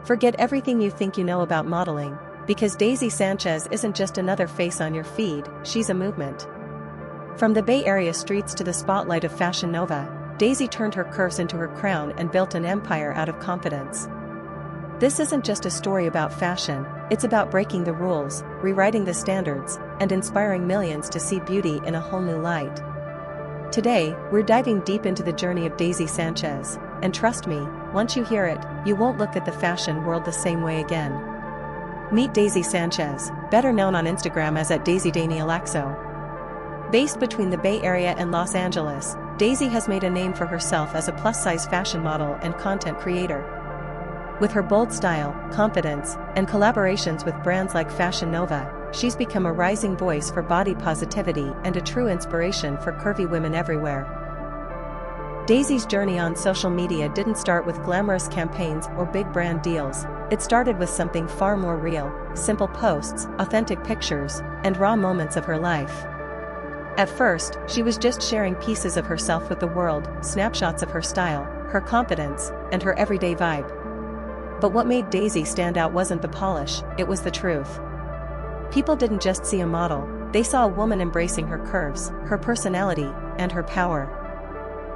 Forget everything you think you know about modeling, because Daisy Sanchez isn't just another face on your feed, she's a movement. From the Bay Area streets to the spotlight of Fashion Nova, Daisy turned her curves into her crown and built an empire out of confidence. This isn't just a story about fashion, it's about breaking the rules, rewriting the standards, and inspiring millions to see beauty in a whole new light. Today, we're diving deep into the journey of Daisy Sanchez, and trust me, once you hear it, you won't look at the fashion world the same way again. Meet Daisy Sanchez, better known on Instagram as @DaisyDanielaxo. Based between the Bay Area and Los Angeles, Daisy has made a name for herself as a plus-size fashion model and content creator. With her bold style, confidence, and collaborations with brands like Fashion Nova, she's become a rising voice for body positivity and a true inspiration for curvy women everywhere. Daisy's journey on social media didn't start with glamorous campaigns or big brand deals, it started with something far more real: simple posts, authentic pictures, and raw moments of her life. At first, she was just sharing pieces of herself with the world, snapshots of her style, her confidence, and her everyday vibe. But what made Daisy stand out wasn't the polish, it was the truth. People didn't just see a model, they saw a woman embracing her curves, her personality, and her power.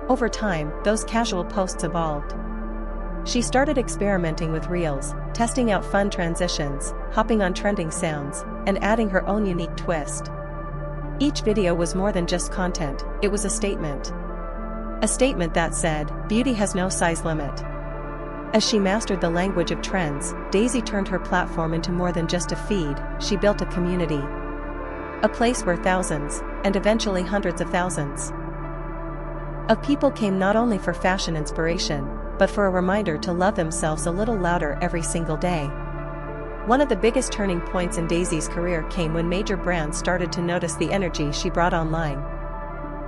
Over time, those casual posts evolved. She started experimenting with reels, testing out fun transitions, hopping on trending sounds, and adding her own unique twist. Each video was more than just content, it was a statement. A statement that said, "Beauty has no size limit." As she mastered the language of trends, Daisy turned her platform into more than just a feed, she built a community. A place where thousands, and eventually hundreds of thousands, of people came not only for fashion inspiration, but for a reminder to love themselves a little louder every single day. One of the biggest turning points in Daisy's career came when major brands started to notice the energy she brought online.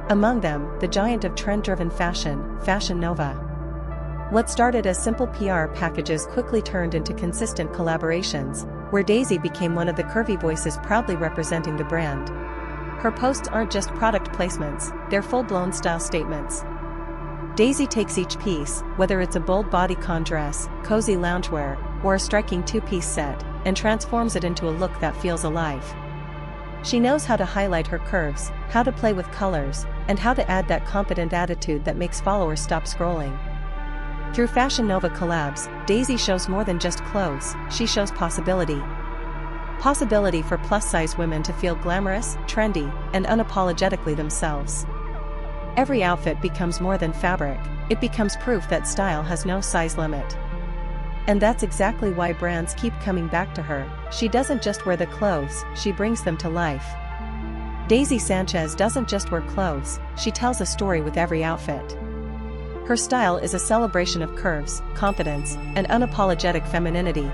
Among them, the giant of trend-driven fashion, Fashion Nova. What started as simple PR packages quickly turned into consistent collaborations, where Daisy became one of the curvy voices proudly representing the brand. Her posts aren't just product placements, they're full-blown style statements. Daisy takes each piece, whether it's a bold bodycon dress, cozy loungewear, or a striking two-piece set, and transforms it into a look that feels alive. She knows how to highlight her curves, how to play with colors, and how to add that confident attitude that makes followers stop scrolling. Through Fashion Nova collabs, Daisy shows more than just clothes, she shows possibility. Possibility for plus-size women to feel glamorous, trendy, and unapologetically themselves. Every outfit becomes more than fabric, it becomes proof that style has no size limit. And that's exactly why brands keep coming back to her. She doesn't just wear the clothes, she brings them to life. Daisy Sanchez doesn't just wear clothes, she tells a story with every outfit. Her style is a celebration of curves, confidence, and unapologetic femininity.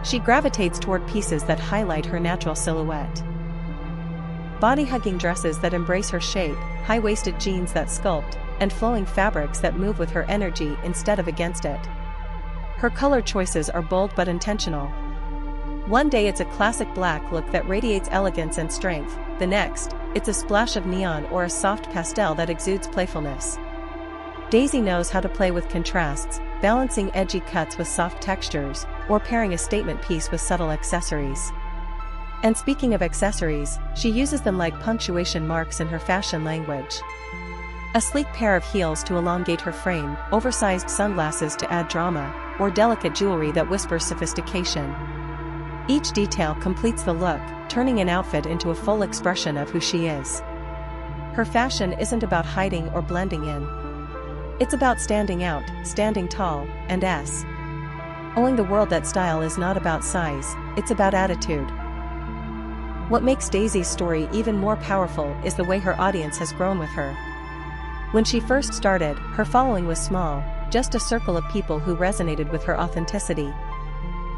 She gravitates toward pieces that highlight her natural silhouette. Body-hugging dresses that embrace her shape, high-waisted jeans that sculpt, and flowing fabrics that move with her energy instead of against it. Her color choices are bold but intentional. One day it's a classic black look that radiates elegance and strength, the next, it's a splash of neon or a soft pastel that exudes playfulness. Daisy knows how to play with contrasts, balancing edgy cuts with soft textures, or pairing a statement piece with subtle accessories. And speaking of accessories, she uses them like punctuation marks in her fashion language. A sleek pair of heels to elongate her frame, oversized sunglasses to add drama, or delicate jewelry that whispers sophistication. Each detail completes the look, turning an outfit into a full expression of who she is. Her fashion isn't about hiding or blending in. It's about standing out, standing tall, and showing the world that style is not about size, it's about attitude. What makes Daisy's story even more powerful is the way her audience has grown with her. When she first started, her following was small, just a circle of people who resonated with her authenticity.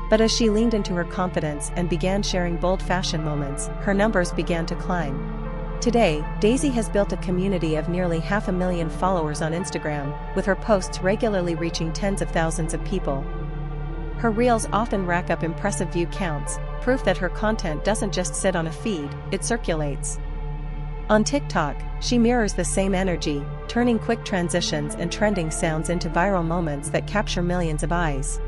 But as she leaned into her confidence and began sharing bold fashion moments, her numbers began to climb. Today, Daisy has built a community of nearly 500,000 followers on Instagram, with her posts regularly reaching tens of thousands of people. Her reels often rack up impressive view counts, proof that her content doesn't just sit on a feed, it circulates. On TikTok, she mirrors the same energy, turning quick transitions and trending sounds into viral moments that capture millions of eyes.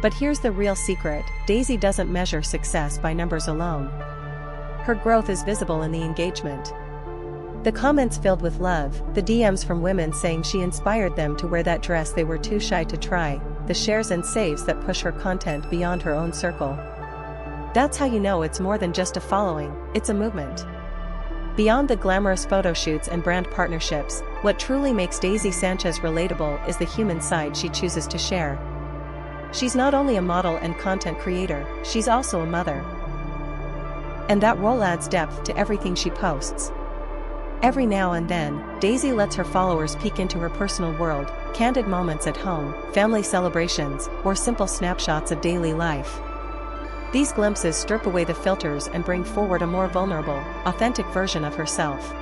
But here's the real secret: Daisy doesn't measure success by numbers alone. Her growth is visible in the engagement. The comments filled with love, the DMs from women saying she inspired them to wear that dress they were too shy to try, the shares and saves that push her content beyond her own circle. That's how you know it's more than just a following, it's a movement. Beyond the glamorous photo shoots and brand partnerships, what truly makes Daisy Sanchez relatable is the human side she chooses to share. She's not only a model and content creator, she's also a mother. And that role adds depth to everything she posts. Every now and then, Daisy lets her followers peek into her personal world, candid moments at home, family celebrations, or simple snapshots of daily life. These glimpses strip away the filters and bring forward a more vulnerable, authentic version of herself.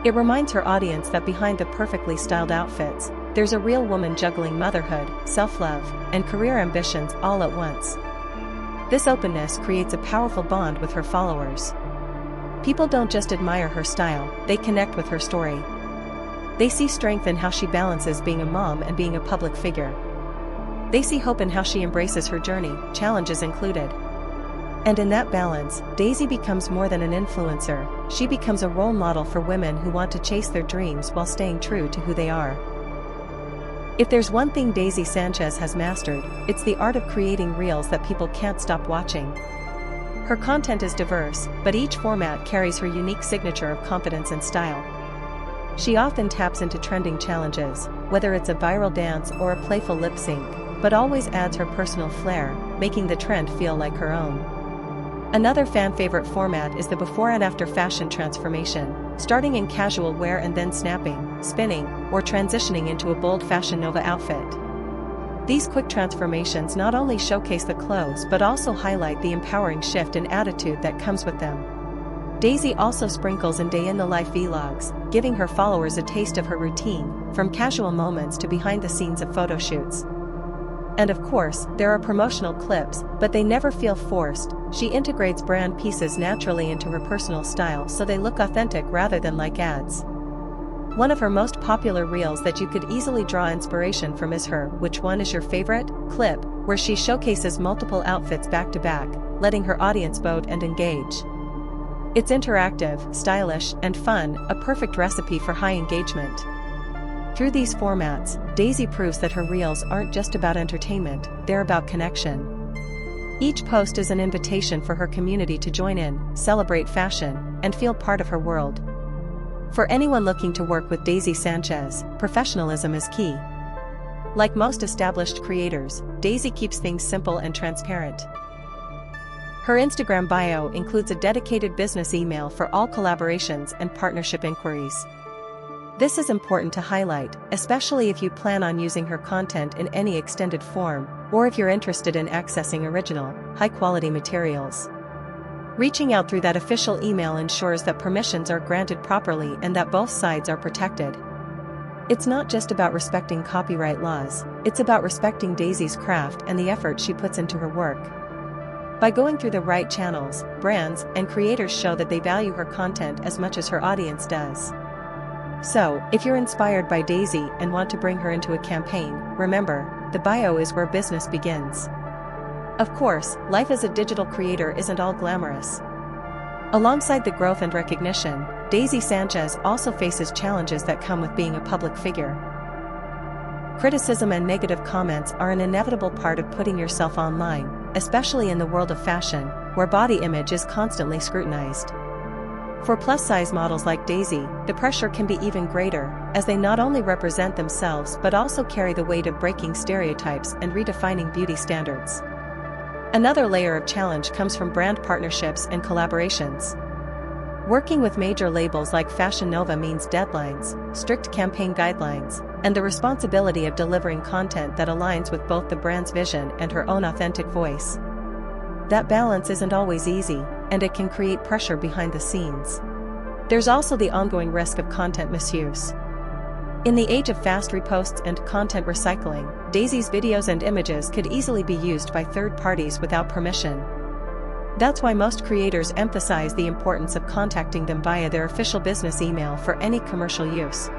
It reminds her audience that behind the perfectly styled outfits, there's a real woman juggling motherhood, self-love, and career ambitions all at once. This openness creates a powerful bond with her followers. People don't just admire her style, they connect with her story. They see strength in how she balances being a mom and being a public figure. They see hope in how she embraces her journey, challenges included. And in that balance, Daisy becomes more than an influencer, she becomes a role model for women who want to chase their dreams while staying true to who they are. If there's one thing Daisy Sanchez has mastered, it's the art of creating reels that people can't stop watching. Her content is diverse, but each format carries her unique signature of confidence and style. She often taps into trending challenges, whether it's a viral dance or a playful lip sync, but always adds her personal flair, making the trend feel like her own. Another fan-favorite format is the before and after fashion transformation, starting in casual wear and then snapping, spinning, or transitioning into a bold Fashion Nova outfit. These quick transformations not only showcase the clothes but also highlight the empowering shift in attitude that comes with them. Daisy also sprinkles in day-in-the-life vlogs, giving her followers a taste of her routine, from casual moments to behind-the-scenes of photo shoots. And of course, there are promotional clips, but they never feel forced. She integrates brand pieces naturally into her personal style so they look authentic rather than like ads. One of her most popular reels that you could easily draw inspiration from is her "Which One Is Your Favorite?" clip, where she showcases multiple outfits back to back, letting her audience vote and engage. It's interactive, stylish, and fun, a perfect recipe for high engagement. Through these formats, Daisy proves that her reels aren't just about entertainment, they're about connection. Each post is an invitation for her community to join in, celebrate fashion, and feel part of her world. For anyone looking to work with Daisy Sanchez, professionalism is key. Like most established creators, Daisy keeps things simple and transparent. Her Instagram bio includes a dedicated business email for all collaborations and partnership inquiries. This is important to highlight, especially if you plan on using her content in any extended form, or if you're interested in accessing original, high-quality materials. Reaching out through that official email ensures that permissions are granted properly and that both sides are protected. It's not just about respecting copyright laws, it's about respecting Daisy's craft and the effort she puts into her work. By going through the right channels, brands and creators show that they value her content as much as her audience does. So, if you're inspired by Daisy and want to bring her into a campaign, remember, the bio is where business begins. Of course, life as a digital creator isn't all glamorous. Alongside the growth and recognition, Daisy Sanchez also faces challenges that come with being a public figure. Criticism and negative comments are an inevitable part of putting yourself online, especially in the world of fashion, where body image is constantly scrutinized. For plus-size models like Daisy, the pressure can be even greater, as they not only represent themselves but also carry the weight of breaking stereotypes and redefining beauty standards. Another layer of challenge comes from brand partnerships and collaborations. Working with major labels like Fashion Nova means deadlines, strict campaign guidelines, and the responsibility of delivering content that aligns with both the brand's vision and her own authentic voice. That balance isn't always easy, and it can create pressure behind the scenes. There's also the ongoing risk of content misuse. In the age of fast reposts and content recycling, Daisy's videos and images could easily be used by third parties without permission. That's why most creators emphasize the importance of contacting them via their official business email for any commercial use.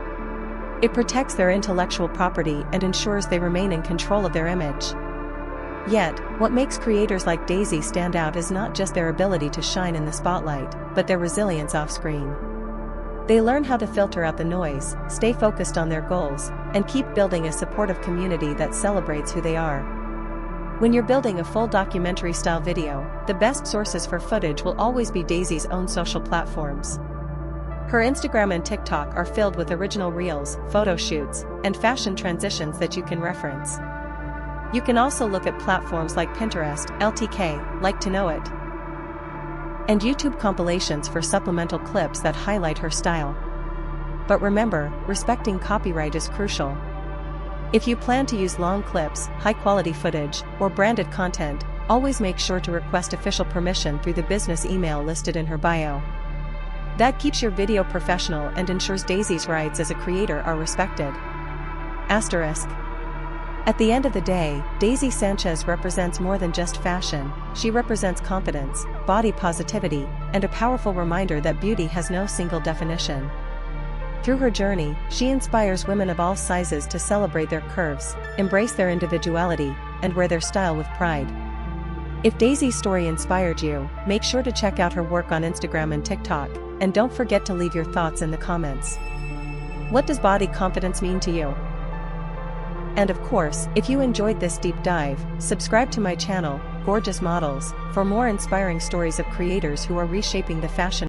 It protects their intellectual property and ensures they remain in control of their image. Yet, what makes creators like Daisy stand out is not just their ability to shine in the spotlight, but their resilience off-screen. They learn how to filter out the noise, stay focused on their goals, and keep building a supportive community that celebrates who they are. When you're building a full documentary-style video, the best sources for footage will always be Daisy's own social platforms. Her Instagram and TikTok are filled with original reels, photo shoots, and fashion transitions that you can reference. You can also look at platforms like Pinterest, LTK, Like to Know It, and YouTube compilations for supplemental clips that highlight her style. But remember, respecting copyright is crucial. If you plan to use long clips, high-quality footage, or branded content, always make sure to request official permission through the business email listed in her bio. That keeps your video professional and ensures Daisy's rights as a creator are respected. Asterisk. At the end of the day, Daisy Sanchez represents more than just fashion. She represents confidence, body positivity, and a powerful reminder that beauty has no single definition. Through her journey, she inspires women of all sizes to celebrate their curves, embrace their individuality, and wear their style with pride. If Daisy's story inspired you, make sure to check out her work on Instagram and TikTok, and don't forget to leave your thoughts in the comments. What does body confidence mean to you? And of course, if you enjoyed this deep dive, subscribe to my channel, Gorgeous Models, for more inspiring stories of creators who are reshaping the fashion